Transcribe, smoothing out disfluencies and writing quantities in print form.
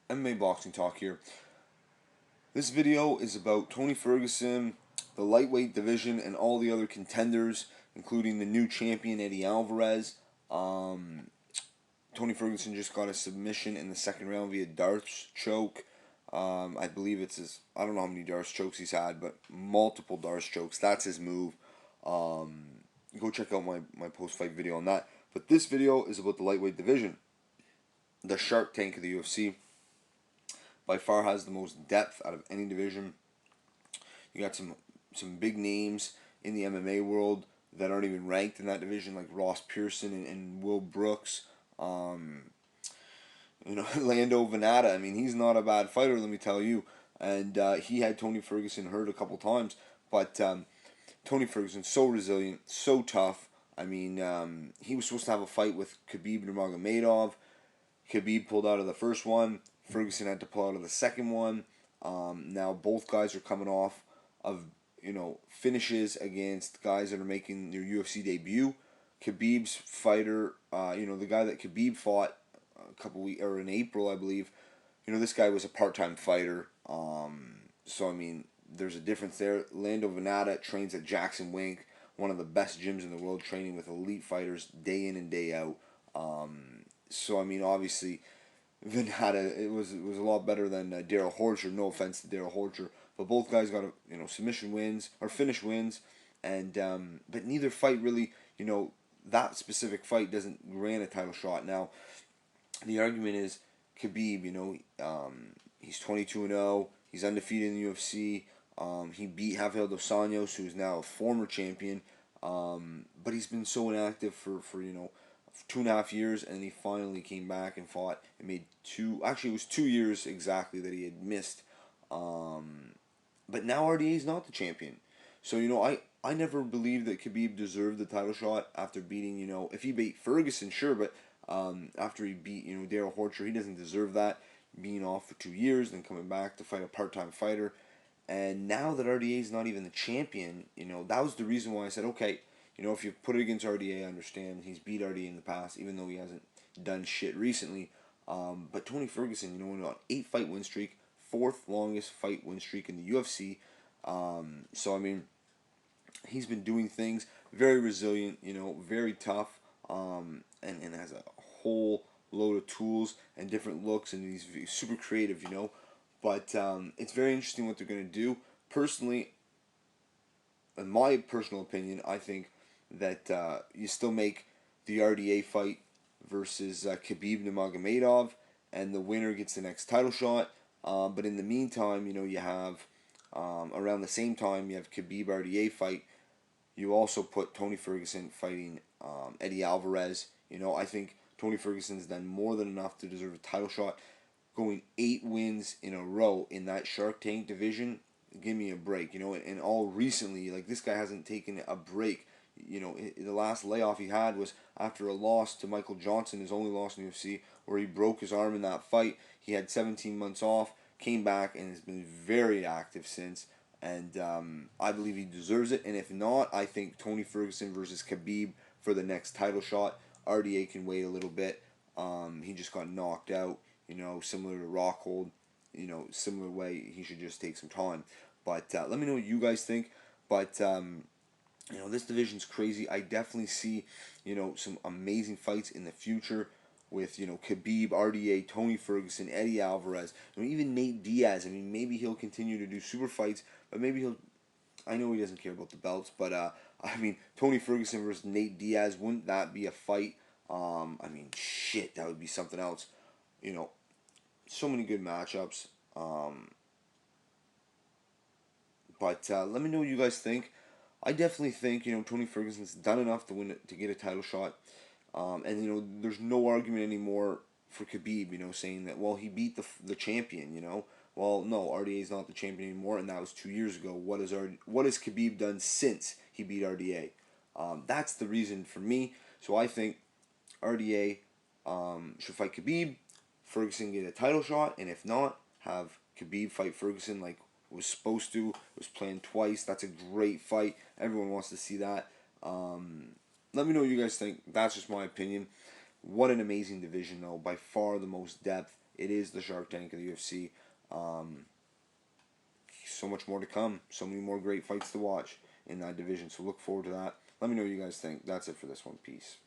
MMA Boxing Talk here. This video is about Tony Ferguson, the lightweight division, and all the other contenders, including the new champion Eddie Alvarez. Tony Ferguson just got a submission in the second round via darts choke. I believe it's his. I don't know how many darts chokes he's had, but multiple darts chokes. That's his move. Go check out my post-fight video on that. But this video is about the lightweight division. The Shark Tank of the UFC. By far has the most depth out of any division. You got some big names in the MMA world that aren't even ranked in that division, like Ross Pearson and Will Brooks. Lando Venata. I mean, he's not a bad fighter, let me tell you. And he had Tony Ferguson hurt a couple times. But Tony Ferguson, so resilient, so tough. I mean, he was supposed to have a fight with Khabib Nurmagomedov. Khabib pulled out of the first one. Ferguson had to pull out of the second one. Now both guys are coming off of finishes against guys that are making their UFC debut. Khabib's fighter, the guy that Khabib fought a couple weeks or in April, I believe. This guy was a part-time fighter. So I mean, there's a difference there. Lando Venata trains at Jackson Wink, one of the best gyms in the world, training with elite fighters day in and day out. So I mean, obviously, Venata it was a lot better than Daryl Horcher. No offense to Daryl Horcher, but both guys got submission wins or finish wins, and but neither fight really that specific fight doesn't grant a title shot. Now, the argument is Khabib. He's 22-0. He's undefeated in the UFC. He beat Rafael dos Anjos, who's now a former champion. But he's been so inactive for 2.5 years, and he finally came back and fought and made it was 2 years exactly that he had missed. But now RDA is not the champion. So, I never believed that Khabib deserved the title shot after beating, if he beat Ferguson, sure, but after he beat, Daryl Horcher, he doesn't deserve that, being off for 2 years, then coming back to fight a part-time fighter. And now that RDA is not even the champion, that was the reason why I said, okay, if you put it against RDA, I understand. He's beat RDA in the past, even though he hasn't done shit recently. But Tony Ferguson, went on 8-fight win streak, 4th longest fight win streak in the UFC. So, I mean, he's been doing things, very resilient, very tough, and has a whole load of tools and different looks, and he's super creative, But it's very interesting what they're going to do. Personally, in my personal opinion, I think that you still make the RDA fight versus Khabib Nurmagomedov, and the winner gets the next title shot. But in the meantime, you have around the same time you have Khabib RDA fight. You also put Tony Ferguson fighting Eddie Alvarez. I think Tony Ferguson's done more than enough to deserve a title shot. Going 8 wins in a row in that Shark Tank division, give me a break, and all recently, like, this guy hasn't taken a break. The last layoff he had was after a loss to Michael Johnson, his only loss in the UFC, where he broke his arm in that fight. He had 17 months off, came back, and has been very active since. And I believe he deserves it. And if not, I think Tony Ferguson versus Khabib for the next title shot. RDA can wait a little bit. He just got knocked out, similar to Rockhold. Similar way, he should just take some time. But let me know what you guys think. But this division's crazy. I definitely see, some amazing fights in the future with, Khabib, RDA, Tony Ferguson, Eddie Alvarez, even Nate Diaz. I mean, maybe he'll continue to do super fights, but maybe he'll. I know he doesn't care about the belts, but Tony Ferguson versus Nate Diaz, wouldn't that be a fight? Shit, that would be something else. So many good matchups. But let me know what you guys think. I definitely think Tony Ferguson's done enough to win to get a title shot, and there's no argument anymore for Khabib. Saying that he beat the champion. Well, no, RDA is not the champion anymore, and that was 2 years ago. What has Khabib done since he beat RDA? That's the reason for me. So I think RDA should fight Khabib, Ferguson get a title shot, and if not, have Khabib fight Ferguson like was supposed to. It was planned twice. That's a great fight. Everyone wants to see that. Let me know what you guys think. That's just my opinion. What an amazing division, though. By far the most depth it is the Shark Tank of the UFC. So much more to come. So many more great fights to watch in that division. So look forward to that. Let me know what you guys think. That's it for this one. Peace.